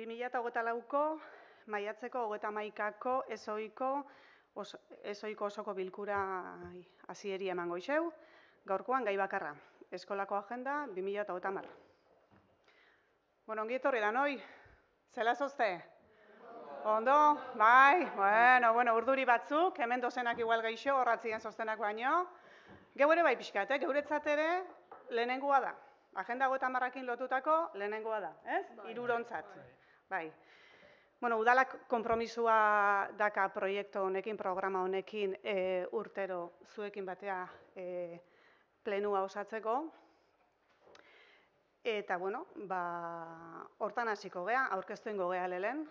2024ko maiatzeko 31ko ezoiko osoko bilkura hasieri emango izeu, gaurkoan gai bakarra, eskolako agenda 2030. Bueno, ongi etorri danoi, zela zozte? Ondo, bai, bueno, urduri batzuk, hemen dozenak igual geixo, horratzien zoztenak baino. Geu ere bai pixkat, geuretzat ere lehenengoa da. Agenda 30ekin lotutako lehenengoa da, ez? Hirurontzat. Bai. Bueno, udalak konpromisua daka proiektu honekin, programa honekin urtero zuekin batea plenua osatzeko. Eta, bueno, hortan hasiko gea, aurkeztu ingo gea lehen.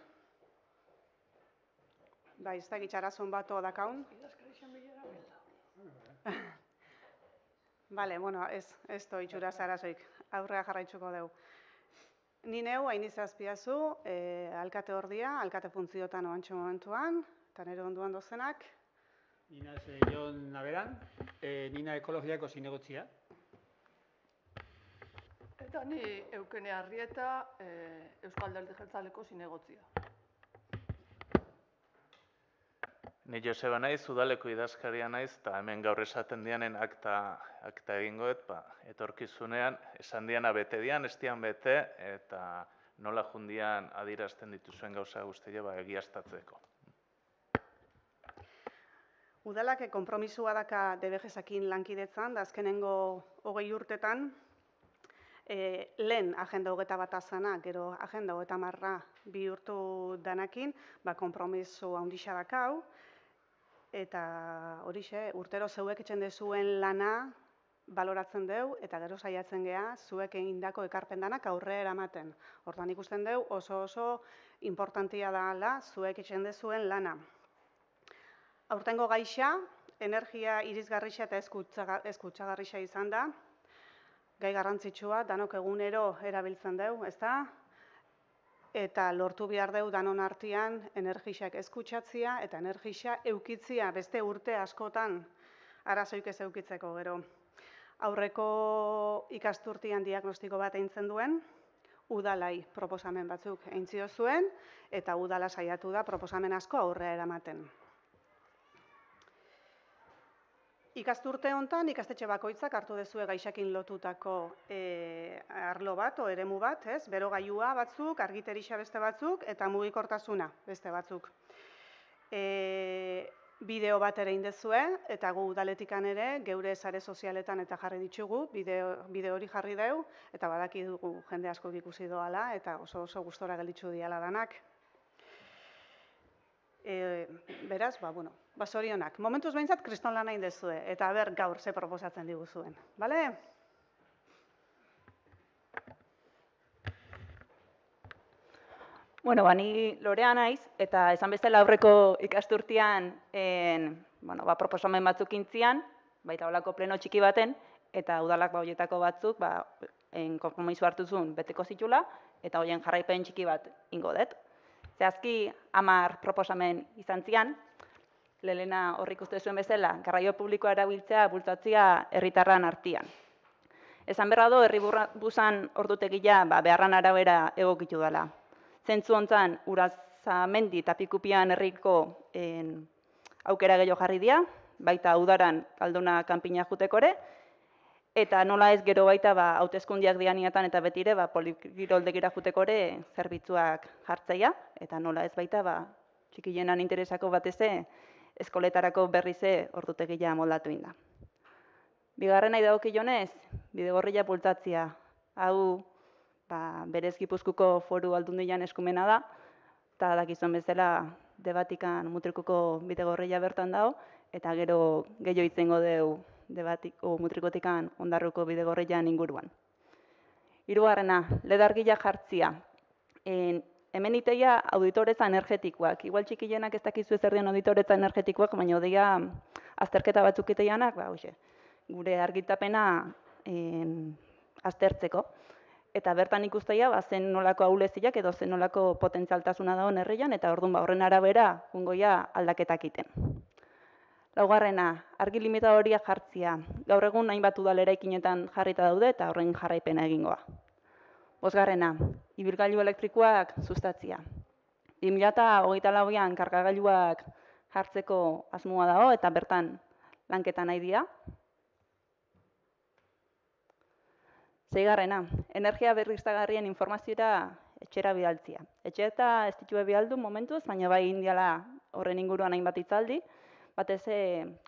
Bai, ez da gitxarazun bato dakaun. Bale, bueno, ez to itxura zarazoik, aurrera jarraitzuko dugu. Ni neu, Ainiz Azpiazu, alkate ordia, alkate funtziotan oantxo momentuan, eta nire onduan dozenak. Nina Jon Naberan, Nina ekologiako zinegotzia. Eta ni Eukene Arrieta, Euskal Alderdi Jeltzaleko zinegotzia. Ni Joseba naiz, udaleko idazkaria naiz, eta hemen gaur esaten dianen akta egingoet, etorkizunean, esan diana bete dian, estian bete, eta nola jundian adierazten dituzuen gauza guztia egiaztatzeko. Udalak konpromisua daka DBGesakin lankidetzan, da azkenengo 20 urtetan, lehen agenda 21 zana, gero agenda 30 bihurtu danakin, konpromiso handixa dakau, eta horixe, urtero zeuek etxen dezuen lana baloratzen deu, eta gero saiatzen gea, zuek egindako ekarpen danak aurre eramaten. Hortan ikusten deu, oso importantia dela zuek etxen dezuen lana. Aurtengo gaixa, energia irisgarrixa eta eskutsagarrixa izan da, gai garrantzitsua, danok egunero erabiltzen deu, ezta? Eta lortu behar deu danon artean energixak eskutsatzia eta energixa eukitzia beste urte askotan arazoik ez eukitzeko gero. Aurreko ikasturtian diagnostiko bat eintzen duen, udalai proposamen batzuk eintzio zuen, eta udala saiatu da proposamen asko aurrera eramaten. Ikasturte hontan ikastetxe bakoitzak hartu dezue gaixakin lotutako arlo bat, o eremu bat, berogailua batzuk, argiterixa beste batzuk, eta mugikortasuna beste batzuk. Bideo bat ere indezue, eta gu udaletikan ere, geure sare sozialetan eta jarri ditugu, bideo hori jarri deu, eta badaki dugu jende asko ikusi doala, eta oso gustora gelditzu diala danak. Beraz, zorionak. Momentuz behintzat, kriston lana indezue, eta ber gaur ze proposatzen diguzuen. Bale? Bueno, ni Lorea naiz, eta esan bezala aurreko ikasturtian proposamen batzuk intzian, baita holako pleno txiki baten, eta udalak horietako batzuk konpromiso hartu zuen beteko zitula, eta horien jarraipen txiki bat ingo dut. Zehazki 10 proposamen izan zian, lehena horrik uste zuen bezala, garraio publikoa erabiltzea bultzatzea herritarran artean. Esan berra do, herribusan ordutegia beharran arabera egokitu dela. Zentzu hontan, Urazamendi eta Pikupian herriko aukera gehiago jarri dira, baita udaran Kalduna kanpina juteko ere, eta nola ez gero baita hauteskundiak dianiatan eta betire polikiroldegira juteko ere zerbitzuak jartzaia, eta nola ez baita txikienan interesako bateze eskoletarako berrize ordutegia moldatu inda. Bigarrena idagokionez, bidegorria bultzatzea. Hau berez Gipuzkoako Foru Aldundian eskumena da, eta dakizuen bezala Debatikan mutrikuko bidegorria bertan dago, eta gero gehiago itzengo deu Debatiko mutrikotikan Ondarruko bidegorrian inguruan. Hirugarrena, ledargia jartzia. Hemen iteia auditoretza energetikoak. Igual txikienak ez dakizu zer den auditoretza energetikoak, baina odeia azterketa batzuk iteianak, gure argitapena aztertzeko. Eta bertan ikusteia, zen nolako ahuleziak edo zen nolako potentzialtasuna dagoen herrian, eta orduan horren arabera ungoia aldaketak iten. Laugarrena, argi limitadoriak jartzia. Gaur egun hainbat udal eraikinetan jarrita daude eta horren jarraipena egingoa. Bosgarrena, ibilgailu elektrikoak sustatzia. 2024an kargagailuak jartzeko asmoa dago eta bertan lanketa nahi dira. Seigarrena, energia berriztagarrien informazioa etxera bidaltzia. Etxe eta ez ditue bidaldu momentuz, baina bai indiala horren inguruan hainbat hitzaldi, batez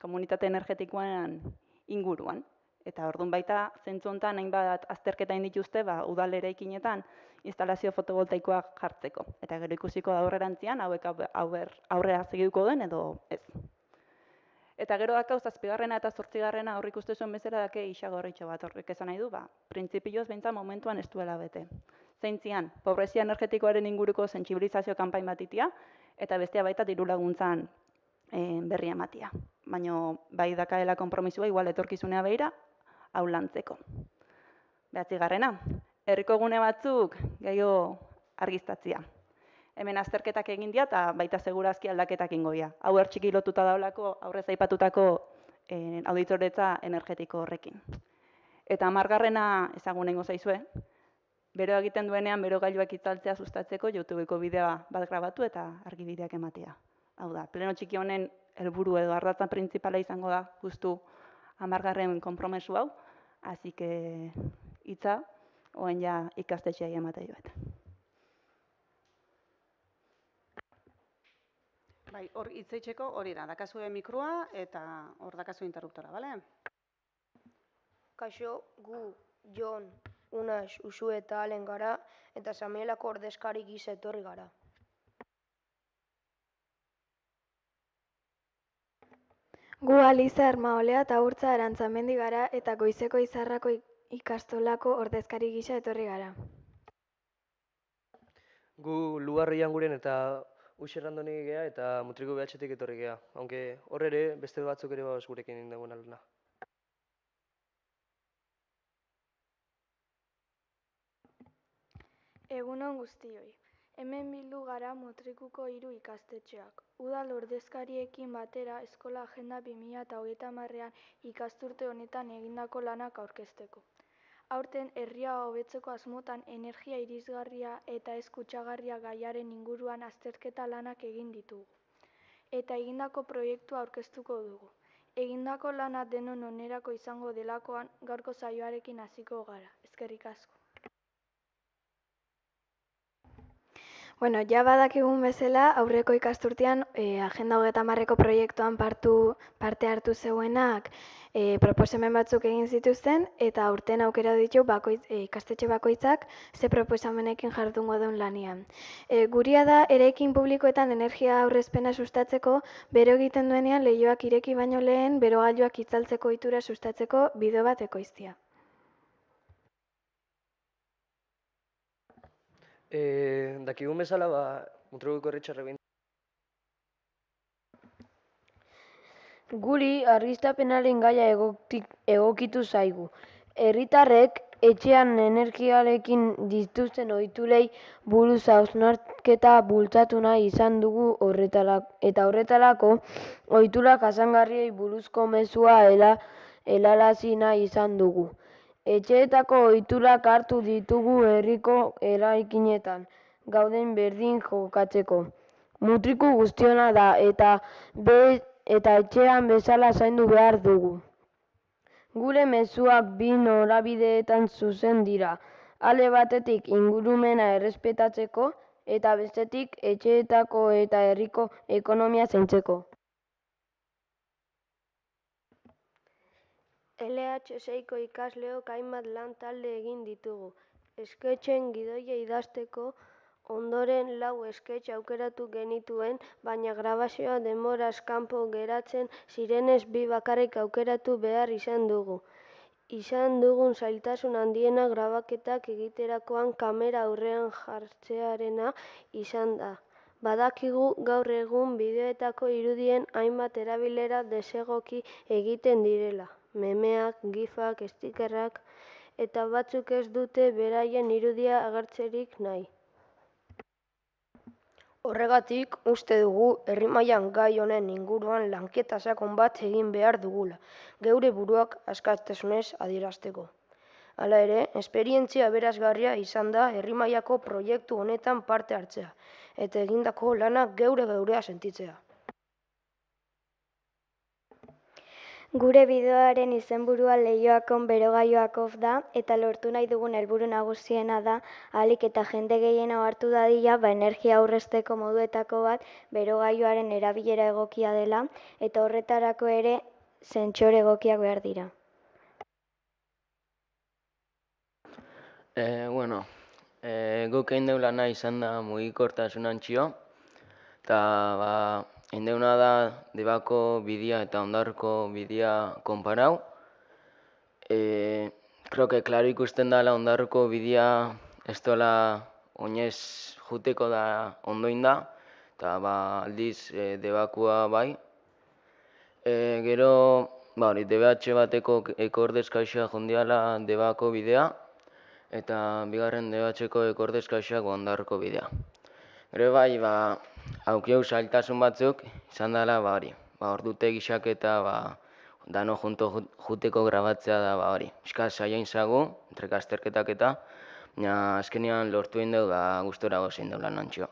komunitate energetikoan inguruan. Eta orduan baita, zentzu honetan hainbat azterketa egin dituzte, udal eraikinetan instalazio fotovoltaikoak jartzeko. Eta gero ikusiko da aurrerantzian, hauek aurrera segituko den edo ez. Eta gero dakau, 7. eta 8. aurrik uste zuen bezala dake isagorritxo bat horrek esan nahi du, printzipioz behintzat momentuan ez duela bete. Zeintzian, pobrezia energetikoaren inguruko sentsibilizazio kanpain bat itia, eta bestea baita diru laguntzan berri ematia. Baina bai dakaela konpromisua igual etorkizunea behira, hau lantzeko. 9. Herriko gune batzuk gehiago argiztatzia. Hemen azterketak egin dira eta baita segurazki aldaketak ingoia. Hau txiki lotuta daulako aurrez aipatutako auditoretza energetiko horrekin. Eta 10. ezagunengo zaizue, bero egiten duenean berogailuak itzaltzea sustatzeko YouTubeko bidea bat grabatu eta argibideak ematea. Hau da, pleno txiki honen helburu edo ardatza printzipala izango da justu 10. konpromesu hau, hasi que hitza oen ja ikastetxeai ematen joet. Bai, hor hitzeitzeko hori da, dakazue mikroa eta hor dakazu interruptora, bale? Kaixo, gu, Jon, Unax, Usu eta Alen gara, eta Samuelako ordezkari gisa etorri gara. Gu Aliza Ermaolea eta Urtza Arantzamendi gara eta Goizeko Izarrako ikastolako ordezkari gisa etorri gara. Gu Lubarri Janguren eta Uxerrandoni gea eta Mutriko BH-tik etorri gea, aunque hor ere beste batzuk ere bauz gurekin indagoen aluna. Egunon guztioi. Hemen bildu gara Mutrikuko 3 ikastetxeak. Udal ordezkariekin batera Eskola Agenda 2030ean ikasturte honetan egindako lanak aurkezteko. Aurten herria hobetzeko asmotan energia irisgarria eta ez kutsagarria gaiaren inguruan azterketa lanak egin ditugu. Eta egindako proiektua aurkeztuko dugu. Egindako lana denon onerako izango delakoan gaurko saioarekin hasiko gara. Eskerrik asko. Bueno, ja badakigun bezala, aurreko ikasturtean Agenda 30eko proiektuan parte hartu zeuenak proposamen batzuk egin zituzten, eta aurten aukera ditu ikastetxe bakoitzak ze proposamenekin jardungo duen lanian. Guria da, eraikin publikoetan energia aurrezpena sustatzeko, bero egiten duenean leihoak ireki baino lehen berogailuak itzaltzeko ohitura sustatzeko bideo bat ekoiztea. Dakigun bezala, Mutrikuko herritxarrek behin. Guri argiztapenaren gaia egokitu zaigu. Herritarrek etxean energiarekin dituzten ohiturei buruz hausnarketa bultzatu nahi izan dugu eta horretarako ohitura jasangarriei buruzko mezua helarazi nahi izan dugu. Etxeetako ohiturak hartu ditugu herriko eraikinetan gauden berdin jokatzeko. Mutriku guztiona da eta etxean bezala zaindu behar dugu. Gure mezuak bi norabideetan zuzen dira, alde batetik ingurumena errespetatzeko eta bestetik etxeetako eta herriko ekonomia zaintzeko. LH6ko ikasleok hainbat lan talde egin ditugu. Sketchen gidoia idazteko ondoren 4 sketch aukeratu genituen, baina grabazioa denboraz kanpo geratzen zirenez 2 bakarrik aukeratu behar izan dugu. Izan dugun zailtasun handiena grabaketak egiterakoan kamera aurrean jartzearena izan da. Badakigu gaur egun bideoetako irudien hainbat erabilera desegoki egiten direla. Memeak, gifak, stikerrak, eta batzuk ez dute beraien irudia agertzerik nahi. Horregatik, uste dugu herri mailan gai honen inguruan lanketa sakon bat egin behar dugula, geure buruak askatasunez adierazteko. Hala ere, esperientzia aberasgarria izan da herri mailako proiektu honetan parte hartzea, eta egindako lana geurea sentitzea. Gure bideoaren izenburua Leioakon Berogailuakof da, eta lortu nahi dugun helburu nagusiena da ahalik eta jende gehiena ohartu dadila energia aurrezteko moduetako bat berogailuaren erabilera egokia dela, eta horretarako ere zentsore egokiak behar dira. Guk egin deula nahi izan da mugikortasun antxio, eta egin deuna da Debako bidea eta Ondarroko bidea konparau. Creo que klaro ikusten dela Ondarroko bidea ez dola oinez juteko da ondoin da, eta aldiz Debakua bai. Gero, DBH bateko ekordezkaixoa jondiala Debako bidea, eta bigarren DBH-ko ekordezkaixoak Ondarroko bidea. Gero bai, aukiau zailtasun batzuk izan dela, ordute gixak eta dano junto juteko grabatzea da, Euskal saia inzagu, entreka azterketak eta, baina azkenean lortu egin dugu, gustora gozein dugu lan antxo.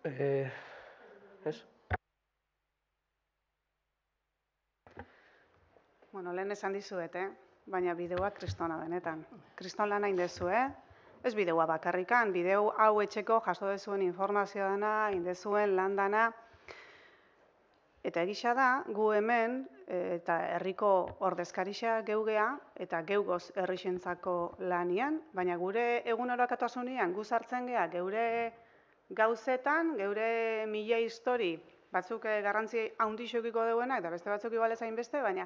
Ez? Bueno, lehen esan dizuet, baina bideoa kristona benetan. Kriston lan hain dezu, Ez bideoa bakarrikan, bideo hau etxeko jaso dezuen informazioa dana, indezuen lan dana. Eta egisa da, gu hemen, eta herriko ordezkarixa geugea, eta geugoz herrixentzako lanian, baina gure egunerokotasunean gu sartzen gea geure gauzetan, geure mila histori, batzuk garrantzi handixokiko duena, eta beste batzuk igual ez hainbeste, baina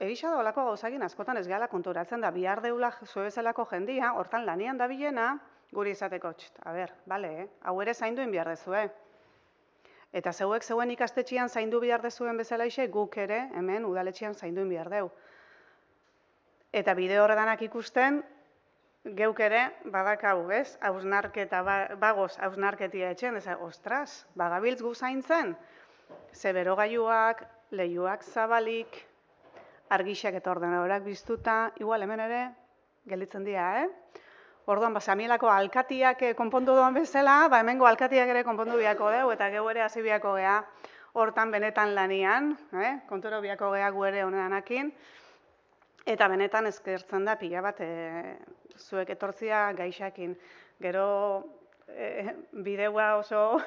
egisa da olako gauzakin askotan ez gehala konturatzen da, bihar deula zue bezalako jendia, hortan lanian dabilena, guri izateko, bale, hau ere zainduin behar dezue. Eta zeuek zeuen ikastetxean zaindu behar dezuen bezala ise, guk ere, hemen, udaletxean zainduin behar deu. Eta bideo horredanak ikusten, geuk ere, badakau, ez? Hausnarketa, bagoz hausnarketia etxen, ez, ostras, bagabiltz gu zaintzen, ze berogailuak, leihoak zabalik, argixak eta ordenadorak biztuta, igual hemen ere, gelditzen dira, Orduan, Samielako alkatiak konpondu doan bezala, hemengo alkatiak ere konpondu biako deu, eta geu ere hasi biako gea hortan benetan lanian, konturo biako gea gu ere honedanakin, eta benetan eskertzen da pila bat zuek etortzia gaixakin. Gero bideoa oso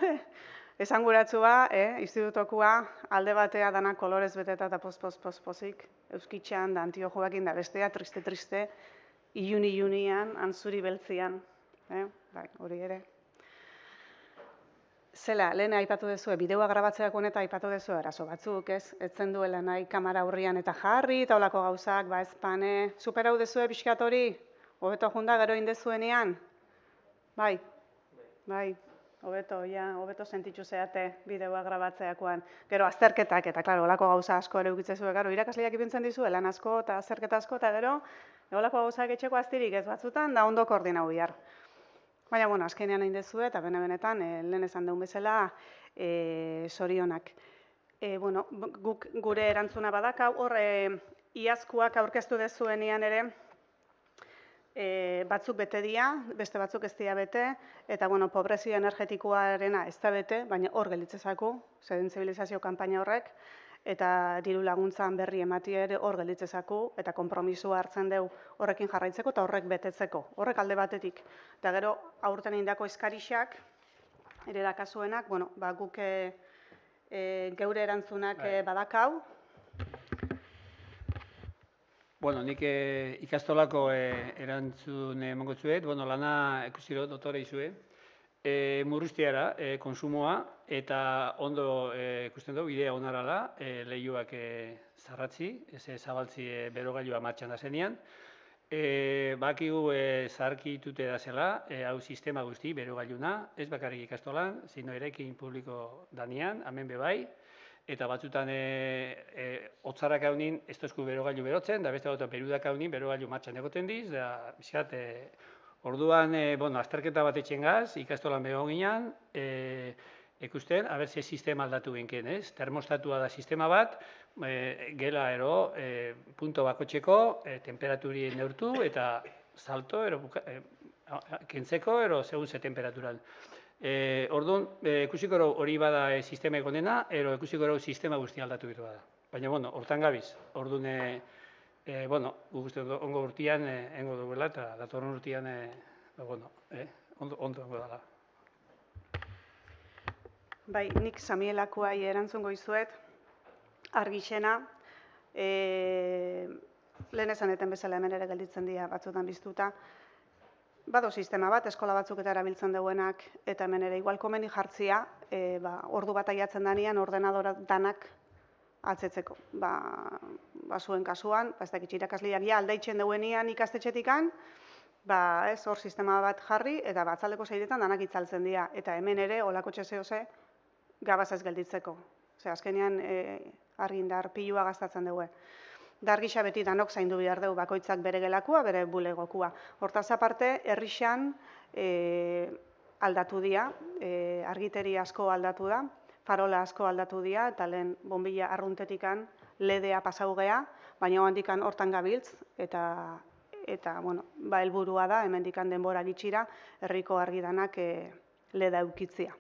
esanguratzua, institutokoa, alde batea dana kolorez beteta eta pozik, euskitxan da antiojoakin da bestea, triste, ilunian, antzuri beltzian, hori ere. Zela, lehen aipatu dezue, bideoa grabatzeako honeta aipatu dezue eraso batzuk, ez? Etzen duela nahi kamera aurrian eta jarri, eta olako gauzak, ezpane, superau dezue pixkat hori, hobeto junda gero indezuenean? Bai, hobeto sentitzu zeate bideoa grabatzeakoan. Gero azterketak, eta klaro, olako gauza asko ere ukitzezue, gero, irakasleak ipintzen dizue, lan asko eta azterketa asko, eta gero, olako gauzak etxeko aztirik ez batzutan, da ondo koordinau bihar. Baina, azkenean hain dezue, eta benetan, lehen esan deun bezala, zorionak. Guk gure erantzuna badakau, hor, iazkoak aurkeztu dezuenean ere, batzuk bete dira, beste batzuk ez dira bete, eta, pobrezia energetikoarena ez da bete, baina hor gelditzezako, sentsibilizazio kanpaina horrek, eta diru laguntzan berri ematia ere hor gelditzezako, eta konpromisua hartzen deu horrekin jarraitzeko eta horrek betetzeko, horrek alde batetik. Eta gero, aurten indako eskarixak, ere dakazuenak, guk geure erantzunak badakau. Nik ikastolako erantzun emango zuet, lana ikusiro dotore izue, murriztiara konsumoa, eta ondo ikusten dugu, bidea onara da, lehioak zarratzi, zabaltzi berogailua martxan da zenean. Bakigu zaharkitute da zela, hau sistema guzti, berogailuna, ez bakarrik ikastolan, zino erekin publiko danean, hemen bebai, eta batzutan hotzarrak haunin ez tozku berogailu berotzen, da beste batzutan perudak haunin berogailu martxan egoten diz, da bizkat, orduan, azterketa bat etxengaz, ikastolan begon ginen, ikusten, aber ze sistema aldatu genken, ez? Termostatua da sistema bat, gela ero, punto bakotxeko, temperaturi neurtu, eta salto, kentzeko, segun ze temperaturan. Orduan, ikusiko hori bada sistema egonena, ikusiko sistema guzti aldatu bitu bada. Baina, hortan gabiz, orduan, guk uste ongo urtean, engo duela, eta datorren urtean, ondo engo dela. Bai, nik Samielakoai erantzungo izuet, argixena, lehen esaneten bezala hemen ere gelditzen dira batzutan biztuta, bado sistema bat, eskola batzuk eta erabiltzen duenak, eta hemen ere igual komeni jartzia, ordu bat aiatzen danean ordenadora danak atzetzeko. Zuen kasuan, ez dakit irakasleak aldeitzen duenean ikastetxetikan, hor sistema bat jarri, eta batzaldeko zeiretan danak itzaltzen dira. Eta hemen ere, olako txezeoze, gabaz ez gelditzeko. Azkenean, argindar pilua gastatzen dugu. Dargisa beti danok zaindu behar dugu, bakoitzak bere gelakua, bere bulegokua. Hortaz aparte, herrixan aldatu dira, argiteri asko aldatu da, farola asko aldatu dira, eta lehen bombilla arruntetikan ledea pasau gea, baina handikan hortan gabiltz, eta helburua da, hemendikan denbora gitxira, herriko argidanak leda eukitzia.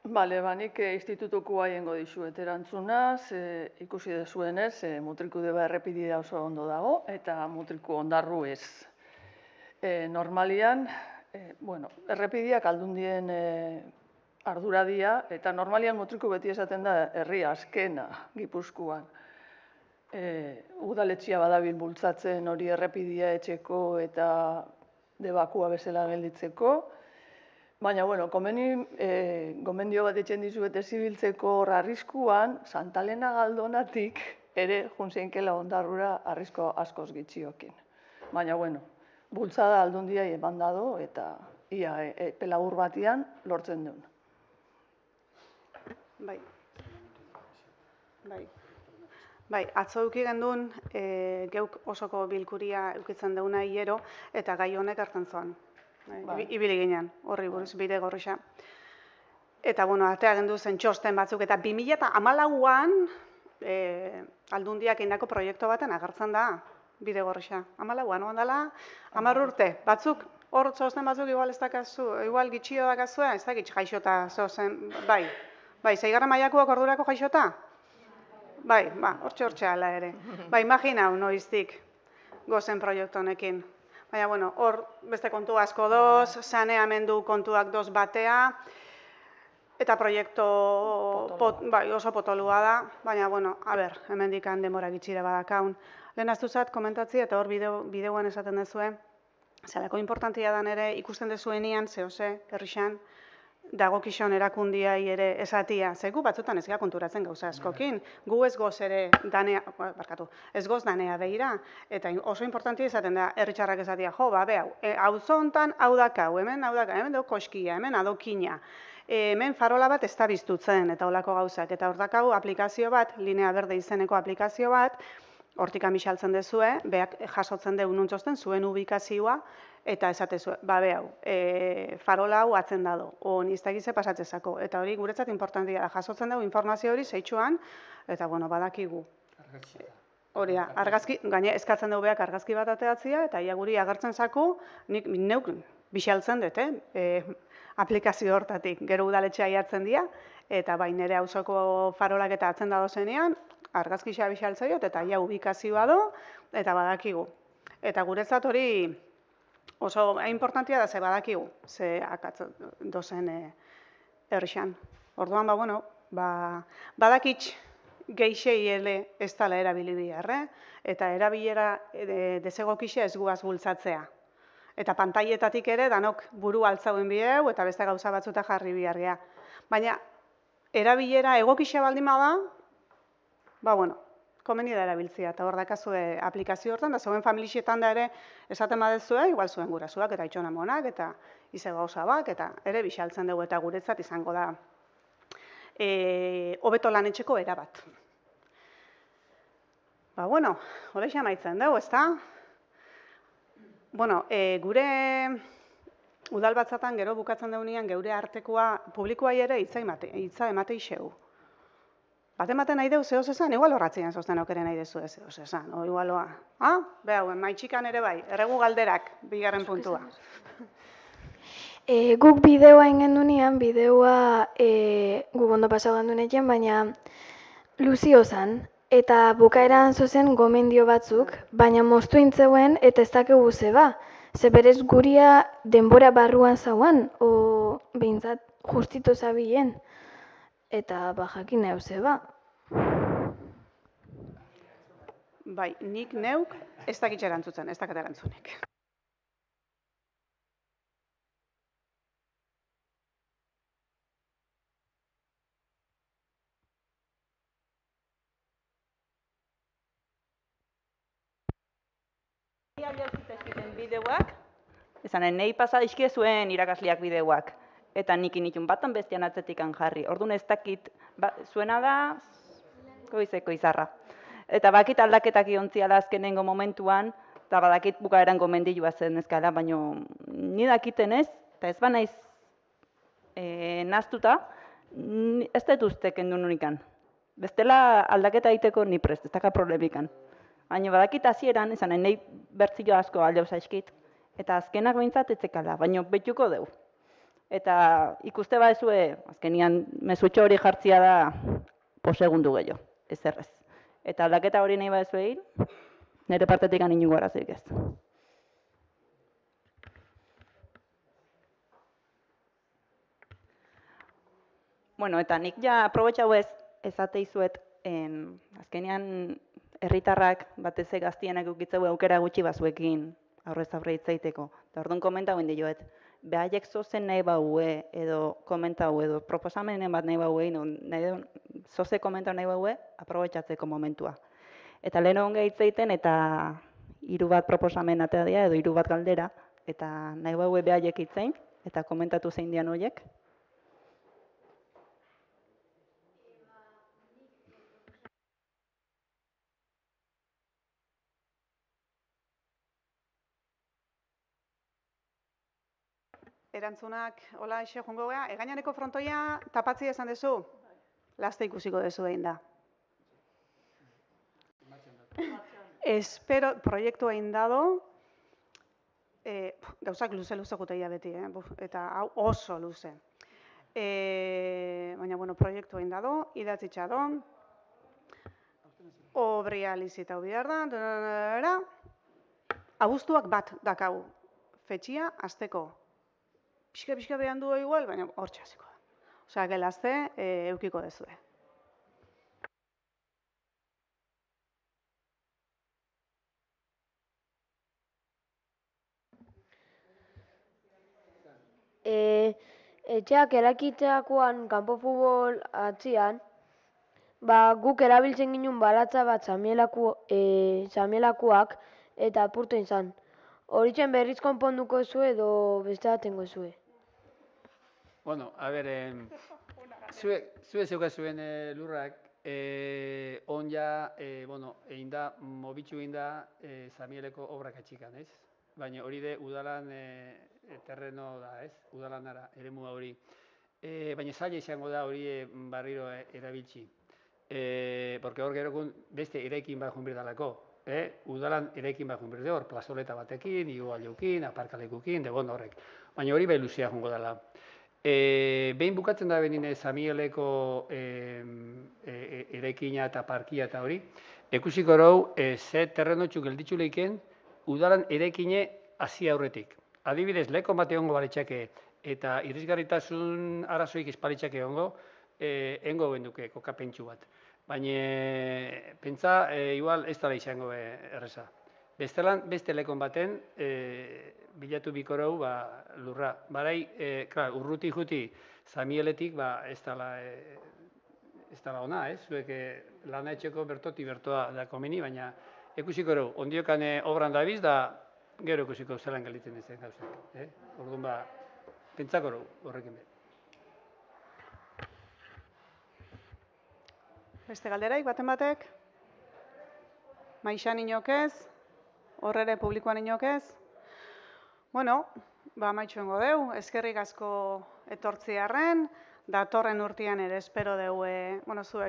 Bale, nik institutukoa jengo dizuet erantzuna, ikusi dezuenez, Mutriku deba errepidea oso ondo dago, eta Mutriku ondarru ez. Normalian, errepideak aldundien arduradia, eta normalian Mutriku beti esaten da herria azkena Gipuzkoan. Udaletxea badabil bultzatzen hori errepidea etxeko eta debakua bezala gelditzeko. Baina, gomendio bat etxen dizuet ezibiltzeko arriskuan, Santa Elena Galdonatik ere junzienkela ondarrura arrisko askoz gitxiokin. Baina, bultzada aldundia eman dado eta ia pelagur batian lortzen duen. Bai, atzo euki gendun, geuk osoko bilkuria eukitzen deuna hiero eta gai honek hartzen zoan. Ibili ginen, horri buruz, bide gorrixa. Eta, atea gendu zen txosten batzuk, eta 2014an aldundiak indako proiektu baten agertzen da, bide gorrixa. 2014an, oan dela, 10 urte, batzuk, hor txosten batzuk igual ez dakazu, igual gitxio dakazua, ez da gitx jaixota zozen, bai, 6. mailakoak ordurako jaixota? Bai, hortxe ala ere. Imaginau noiztik gozen proiektu honekin. Baina, hor beste kontu asko doz, saneamendu kontuak doz batea, eta proiektu oso potolua da, baina, hemendikan denbora gitxire badakaun. Lehen aztuzat, komentatzi eta hor bideoan esaten dezue, zelako importantia dan ere ikusten dezuenian, zehose, herrixan, dagokixon erakundiai ere esatia, zegu batzutan ez gara konturatzen gauza askokin, gu ez goz ere danea, ez goz danea behira, eta oso importantia izaten da herritxarrak esatia, hau zontan hau dakau, hemen dugu koskia, hemen adokina, hemen farola bat ez da biztutzen, eta holako gauzak, eta hor dakau aplikazio bat, linea berde izeneko aplikazio bat, hortik amixaltzen dezue, behak jasotzen deun nuntzozten zuen ubikazioa, eta esatezue, farola hau atzen dado, niztagize pasatzezako, eta hori guretzat importantia da, jasotzen dugu informazio hori zeitsuan, eta badakigu. Hori da, gaine eskatzen dugu behak argazki bat ateatzia, eta ia guri agertzen zako, nik neuk bixaltzen dut, aplikazio hortatik, gero udaletxea jartzen dira, eta nire auzoko farolak eta atzen dado zenean, argazkisa bixaltzen dut, eta ia ubikazioa do, eta badakigu. Eta guretzat hori, oso importantia da, ze badakigu, ze akatzen dozen herrixan. Orduan, badakitx geixei ele ez dala erabili biharre, eta erabilera desegokixe ez guaz bultzatzea. Eta pantaietatik ere, danok buru altzauen biheu, eta beste gauza batzuta jarri biharria. Baina, erabilera egokixe baldin bada, komeni da erabiltzia, eta hor dakazue aplikazio hortan, da zeuen familixetan da ere esaten badezue, igual zuen gurasuak eta itxona monak, eta ize gauza bak, eta ere bixaltzen dugu eta guretzat izango da hobeto lan etxeko erabat. Horreixa maitzen dugu, ezta? Gure udal batzatan gero bukatzen dugunean geure artekoa publikoa ere hitza emate iseu. Ematen nahi dugu zehoz esan, igual horratzean zozten okeren nahi duzu zehoz esan, o igualoa. Maitxikan ere bai, erregu galderak, bigarren puntua. Guk bideoa ingen dunean, bideoa guk ondo pasau gandunean, baina luzio zan, eta bukaeran zozen gomendio batzuk, baina moztu intzeuen eta ez dakegu zeba. Ze berez guria denbora barruan zauan, o behintzat justito zabien. Eta jakin neu zeba. Nik neuk ez dakitxe erantzutzen, ez dakat erantzunek. Bideoak, esanen, nahi pasa dizkie zuen irakasleak bideoak, eta nik initun batan bestian atzetikan jarri. Orduan ez dakit, zuena da, goizeko izarra. Eta bakit aldaketak iontziala azkenengo momentuan, eta badakit bukaeran gomendilua zen ezkala, baina ni dakiten ez, eta ez banaiz naztuta, ez dut uste kendu nunikan. Bestela aldaketa egiteko ni prest, ez daka problemikan. Baina badakit hasieran, esanen, nahi bertzio asko aldeu zaizkit, eta azkenak behintzat etzekala, baina betuko deu. Eta ikuste badezue, azkenian mezutxo hori jartzia da posegundu gehiago, ez errez. Eta aldaketa hori nahi badezue egin, nire partetik inongo arazorik ez. Bueno, eta nik ja aprobetxau ezateizuet, azkenean herritarrak batez gaztienak ukitzeu aukera gutxi bazuekin aurrez aurre hitzaiteko. Eta orduan komentau indi joet, behaiek zozen nahi baue, edo komentau, edo proposamenen bat nahi baue, zoze komentau nahi baue, aprobetxatzeko momentua. Eta lehen honge hitzaiten, eta 3 bat proposamen atea dira, edo 3 bat galdera, eta nahi baue behaiek hitzain, eta komentatu zein dian horiek. Erantzunak, hola, eixo jongo gea, egainaneko frontoia tapatzi esan dezu, laste ikusiko dezu egin da. Espero, proiektu egin dado, gauzak luze guteia beti, eta hau oso luze. Baina, bueno, proiektu egin dado, idatzi txadon, obria lizitau bihar da, abuztuak 1 dakau, fetxia azteko. Pixka behan du igual, baina hor txasiko da. Osea, gelazte, eukiko dezue. Etxeak erakitzeakoan kanpo futbol atzian, guk erabiltzen ginen balatza bat zamielakoak eta apurtu izan. Horitzen berriz konponduko zue edo beste batengo zue. Bueno, a ber, zue zeukazuen lurrak, on ja, bueno, egin da, mobitxu egin da Zamieleko obrak atxikan, ez? Baina hori de udalan terreno da, ez? Udalanara, eremua hori. Baina zaila izango da hori barriro erabiltzi. Porque hor gero beste eraikin bat junbir dalako. Udalan eraikin bat junbir hor, plazoleta batekin, igualeukin, aparkalekukin, de bon horrek. Baina hori bai luzea jungo dela. Behin bukatzen da benine Zamieleko eraikina eta parkia eta hori, ikusiko rau, ze terrenotxu gelditzu leiken, udalan eraikine hasi aurretik. Adibidez, leko bate hongo balitxake eta irisgarritasun arazoik izpalitxake hongo, hengo benduke kokapentsu bat. Baina, pentsa, igual ez dara izango erreza. Bestelan, beste lekon baten, bilatu bikorau lurra. Barai, urruti-juti Zamieletik ez dala ona, zuek lana etxeko bertoti bertoa da komeni, baina ikusiko erau, ondiokan obran dabiz da, gero ikusiko zelan galitzen ez gauzak. Orduan pentsako erau horrekin behar. Beste galderaik, baten batek? Maixan inok ez? Horrere publikoan inok ez? Bueno, maitxuengo deu, eskerrik asko etortziarren, datorren urtean ere espero deu, zuek